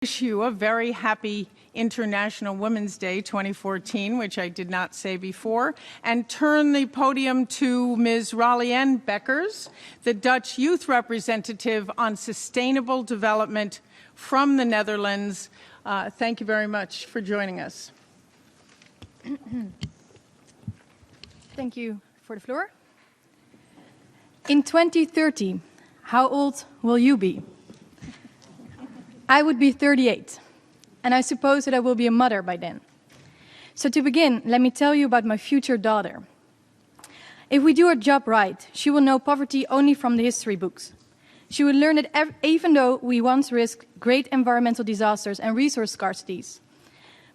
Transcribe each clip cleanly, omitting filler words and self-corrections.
wish you a very happy International Women's Day 2014, which I did not say before, and turn the podium to Ms. Ralien Bekkers, the Dutch Youth Representative on Sustainable Development from the Netherlands. Thank you very much for joining us. Thank you for the floor. In 2030, how old will you be? I would be 38, and I suppose that I will be a mother by then. So to begin, let me tell you about my future daughter. If we do our job right, she will know poverty only from the history books. She will learn that even though we once risked great environmental disasters and resource scarcities,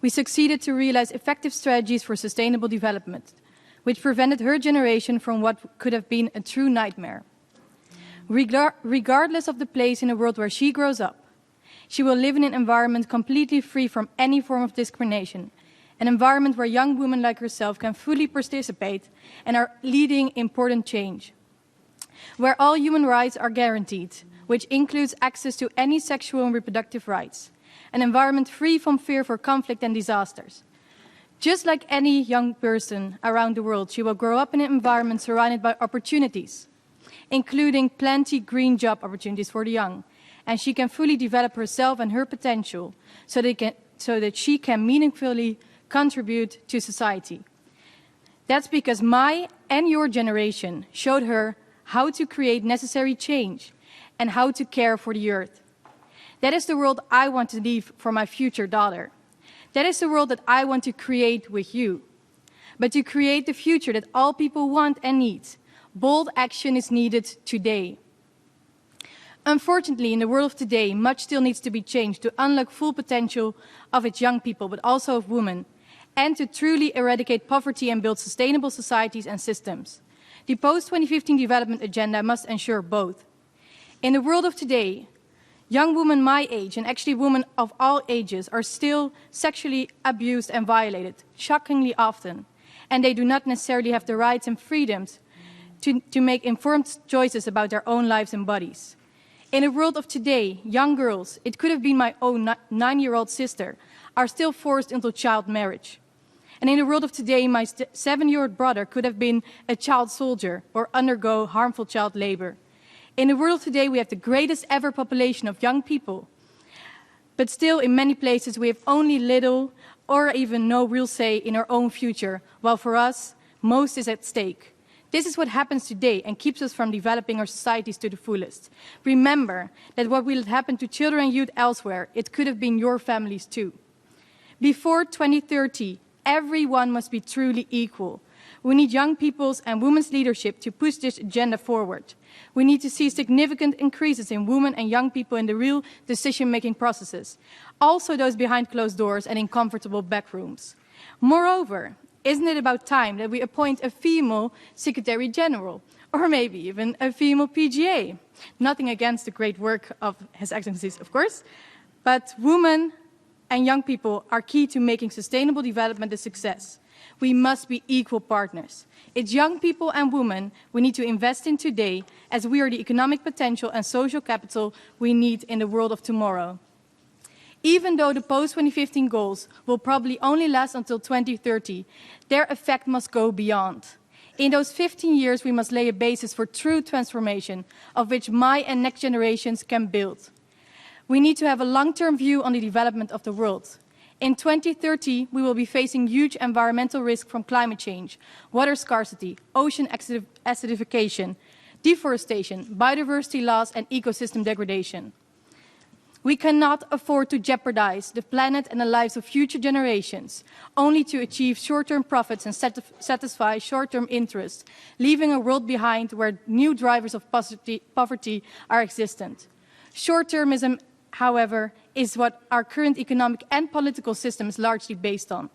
we succeeded to realize effective strategies for sustainable development, which prevented her generation from what could have been a true nightmare. Regardless of the place in the world where she grows up, she will live in an environment completely free from any form of discrimination, an environment where young women like herself can fully participate and are leading important change, where all human rights are guaranteed, which includes access to any sexual and reproductive rights, an environment free from fear for conflict and disasters. Just like any young person around the world, she will grow up in an environment surrounded by opportunities, including plenty green job opportunities for the young, and she can fully develop herself and her potential so that she can meaningfully contribute to society. That's because my and your generation showed her how to create necessary change and how to care for the earth. That is the world I want to leave for my future daughter. That is the world that I want to create with you. But to create the future that all people want and need, bold action is needed today. Unfortunately, in the world of today, much still needs to be changed to unlock full potential of its young people, but also of women, and to truly eradicate poverty and build sustainable societies and systems. The post-2015 development agenda must ensure both. In the world of today, young women my age, and actually women of all ages, are still sexually abused and violated, shockingly often, and they do not necessarily have the rights and freedoms to make informed choices about their own lives and bodies. In the world of today, young girls, it could have been my own 9-year-old sister, are still forced into child marriage. And in the world of today, my 7-year-old brother could have been a child soldier or undergo harmful child labor. In the world of today, we have the greatest ever population of young people. But still, in many places, we have only little or even no real say in our own future, while for us, most is at stake. This is what happens today and keeps us from developing our societies to the fullest. Remember that what will happen to children and youth elsewhere, it could have been your families too. Before 2030, everyone must be truly equal. We need young people's and women's leadership to push this agenda forward. We need to see significant increases in women and young people in the real decision-making processes, also those behind closed doors and in comfortable back rooms. Moreover, isn't it about time that we appoint a female Secretary General, or maybe even a female PGA? Nothing against the great work of His Excellencies, of course, but women and young people are key to making sustainable development a success. We must be equal partners. It's young people and women we need to invest in today, as we are the economic potential and social capital we need in the world of tomorrow. Even though the post-2015 goals will probably only last until 2030, their effect must go beyond. In those 15 years, we must lay a basis for true transformation, of which my and next generations can build. We need to have a long-term view on the development of the world. In 2030, we will be facing huge environmental risk from climate change, water scarcity, ocean acidification, deforestation, biodiversity loss, and ecosystem degradation. We cannot afford to jeopardize the planet and the lives of future generations, only to achieve short-term profits and satisfy short-term interests, leaving a world behind where new drivers of poverty are existent. Short-termism, however, is what our current economic and political system is largely based on.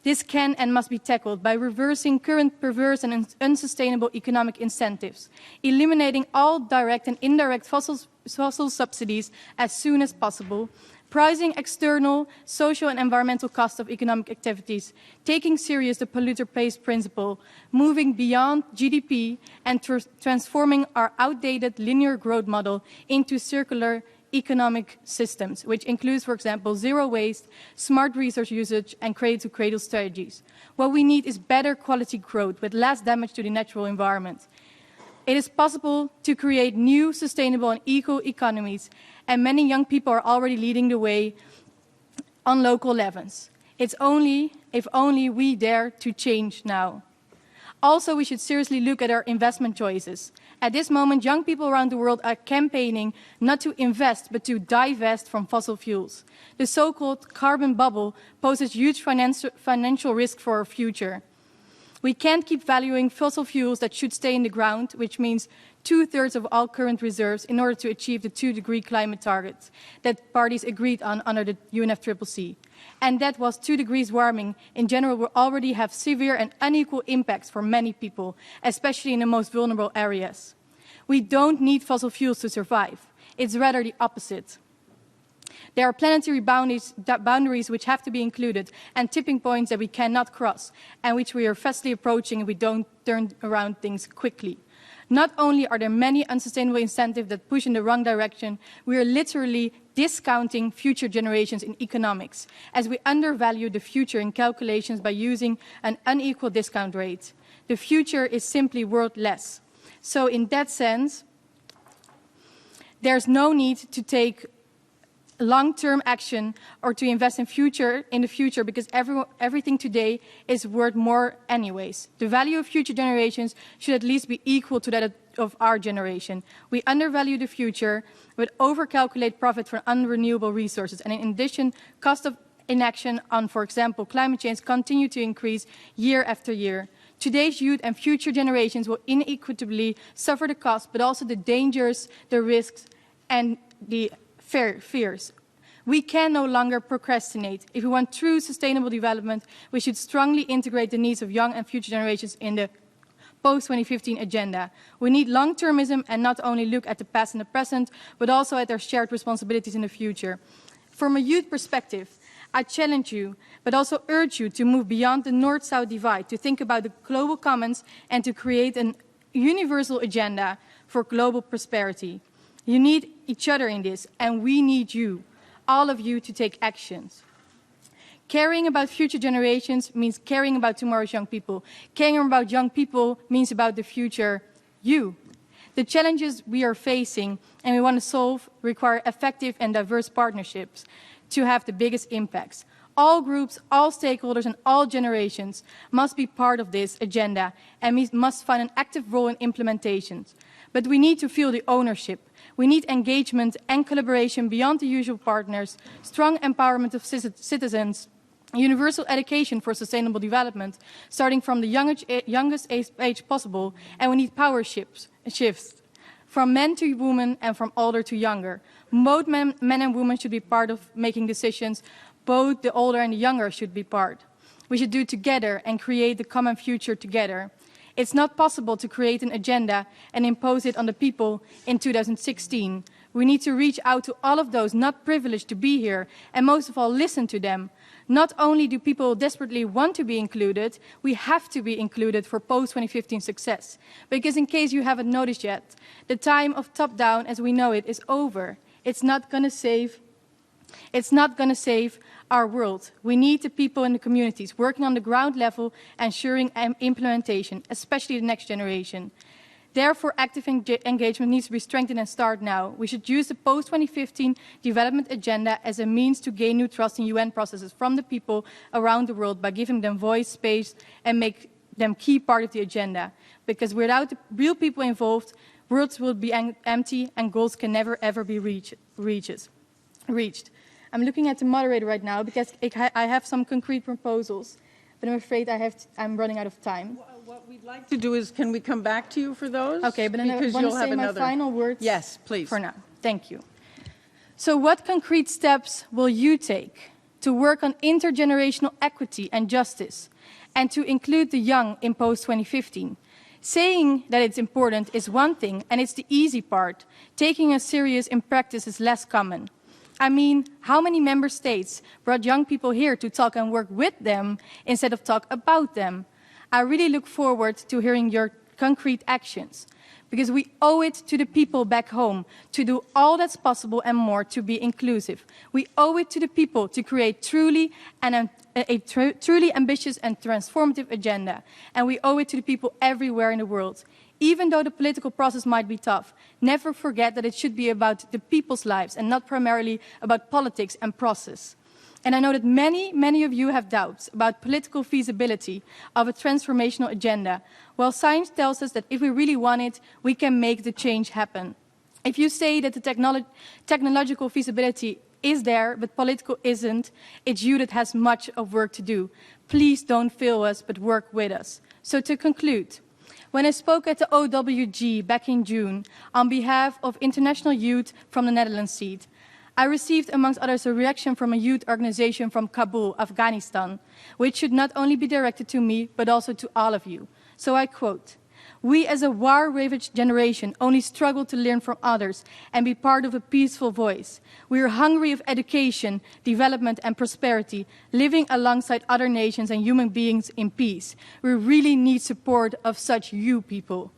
This can and must be tackled by reversing current perverse and unsustainable economic incentives, eliminating all direct and indirect fossil subsidies as soon as possible, pricing external social and environmental costs of economic activities, taking serious the polluter pays principle, moving beyond GDP, and transforming our outdated linear growth model into circular economic systems, which includes, for example, zero waste, smart resource usage, and cradle-to-cradle strategies. What we need is better quality growth with less damage to the natural environment. It is possible to create new, sustainable, and eco economies, and many young people are already leading the way on local levels. It's only if only we dare to change now. Also, we should seriously look at our investment choices. At this moment, young people around the world are campaigning not to invest, but to divest from fossil fuels. The so-called carbon bubble poses huge financial risk for our future. We can't keep valuing fossil fuels that should stay in the ground, which means 2/3 of all current reserves, in order to achieve the 2-degree climate targets that parties agreed on under the UNFCCC. And that was 2 degrees warming in general will already have severe and unequal impacts for many people, especially in the most vulnerable areas. We don't need fossil fuels to survive. It's rather the opposite. There are planetary boundaries which have to be included and tipping points that we cannot cross and which we are fastly approaching if we don't turn around things quickly. Not only are there many unsustainable incentives that push in the wrong direction, we are literally discounting future generations in economics, as we undervalue the future in calculations by using an unequal discount rate. The future is simply worth less. So in that sense, there's no need to take long-term action or to invest in the future because everything today is worth more anyways. The value of future generations should at least be equal to that of our generation. We undervalue the future, but overcalculate profit from unrenewable resources. And in addition, cost of inaction on, for example, climate change continue to increase year after year. Today's youth and future generations will inequitably suffer the cost, but also the dangers, the risks, and the fears. We can no longer procrastinate. If we want true sustainable development, we should strongly integrate the needs of young and future generations in the post-2015 agenda. We need long-termism and not only look at the past and the present, but also at our shared responsibilities in the future. From a youth perspective, I challenge you, but also urge you to move beyond the North-South divide, to think about the global commons and to create a universal agenda for global prosperity. You need each other in this, and we need you, all of you, to take actions. Caring about future generations means caring about tomorrow's young people. Caring about young people means about the future you. The challenges we are facing and we want to solve require effective and diverse partnerships to have the biggest impacts. All groups, all stakeholders, and all generations must be part of this agenda, and we must find an active role in implementations. But we need to feel the ownership. We need engagement and collaboration beyond the usual partners, strong empowerment of citizens, universal education for sustainable development, starting from the youngest age possible, and we need power shifts, from men to women and from older to younger. Both men and women should be part of making decisions. Both the older and the younger should be part. We should do it together and create the common future together. It's not possible to create an agenda and impose it on the people in 2016. We need to reach out to all of those not privileged to be here, and most of all, listen to them. Not only do people desperately want to be included, we have to be included for post-2015 success. Because in case you haven't noticed yet, the time of top-down as we know it is over. It's not going to save our world. We need the people in the communities working on the ground level, ensuring implementation, especially the next generation. Therefore, active engagement needs to be strengthened and start now. We should use the post-2015 development agenda as a means to gain new trust in UN processes from the people around the world by giving them voice, space, and make them key part of the agenda. Because without the real people involved, worlds will be empty and goals can never ever be reached. I'm looking at the moderator right now because I have some concrete proposals, but I'm afraid I'm running out of time. What we'd like to do is, can we come back to you for those? Okay, but then I want to say my final words. Yes, please. For now. Thank you. So what concrete steps will you take to work on intergenerational equity and justice and to include the young in post-2015? Saying that it's important is one thing, and it's the easy part. Taking it serious in practice is less common. I mean, how many member states brought young people here to talk and work with them instead of talk about them? I really look forward to hearing your concrete actions. Because we owe it to the people back home to do all that's possible and more to be inclusive. We owe it to the people to create truly ambitious and transformative agenda. And we owe it to the people everywhere in the world. Even though the political process might be tough, never forget that it should be about the people's lives and not primarily about politics and process. And I know that many of you have doubts about political feasibility of a transformational agenda. Well, science tells us that if we really want it, we can make the change happen. If you say that the technological feasibility is there, but political isn't, it's you that has much of work to do. Please don't fail us, but work with us. So to conclude, when I spoke at the OWG back in June on behalf of international youth from the Netherlands seat, I received, amongst others, a reaction from a youth organization from Kabul, Afghanistan, which should not only be directed to me, but also to all of you. So I quote, "We as a war-ravaged generation only struggle to learn from others and be part of a peaceful voice. We are hungry of education, development and prosperity, living alongside other nations and human beings in peace. We really need support of such you people."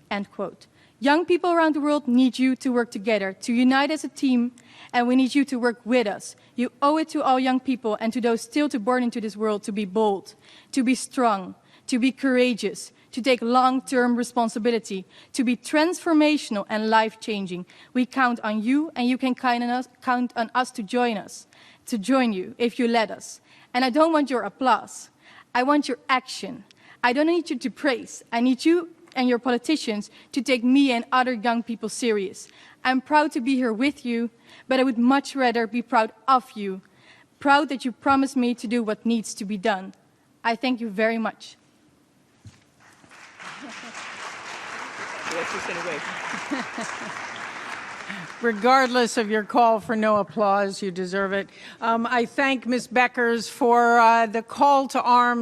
End quote. Young people around the world need you to work together, to unite as a team, and we need you to work with us. You owe it to all young people and to those still to born into this world to be bold, to be strong, to be courageous, to take long-term responsibility, to be transformational and life-changing. We count on you, and you can count on us to join you if you let us. And I don't want your applause. I want your action. I don't need you to praise. I need you and your politicians to take me and other young people serious. I'm proud to be here with you, but I would much rather be proud of you, proud that you promised me to do what needs to be done. I thank you very much. Regardless of your call for no applause, you deserve it. I thank Ms. Bekkers for the call to arms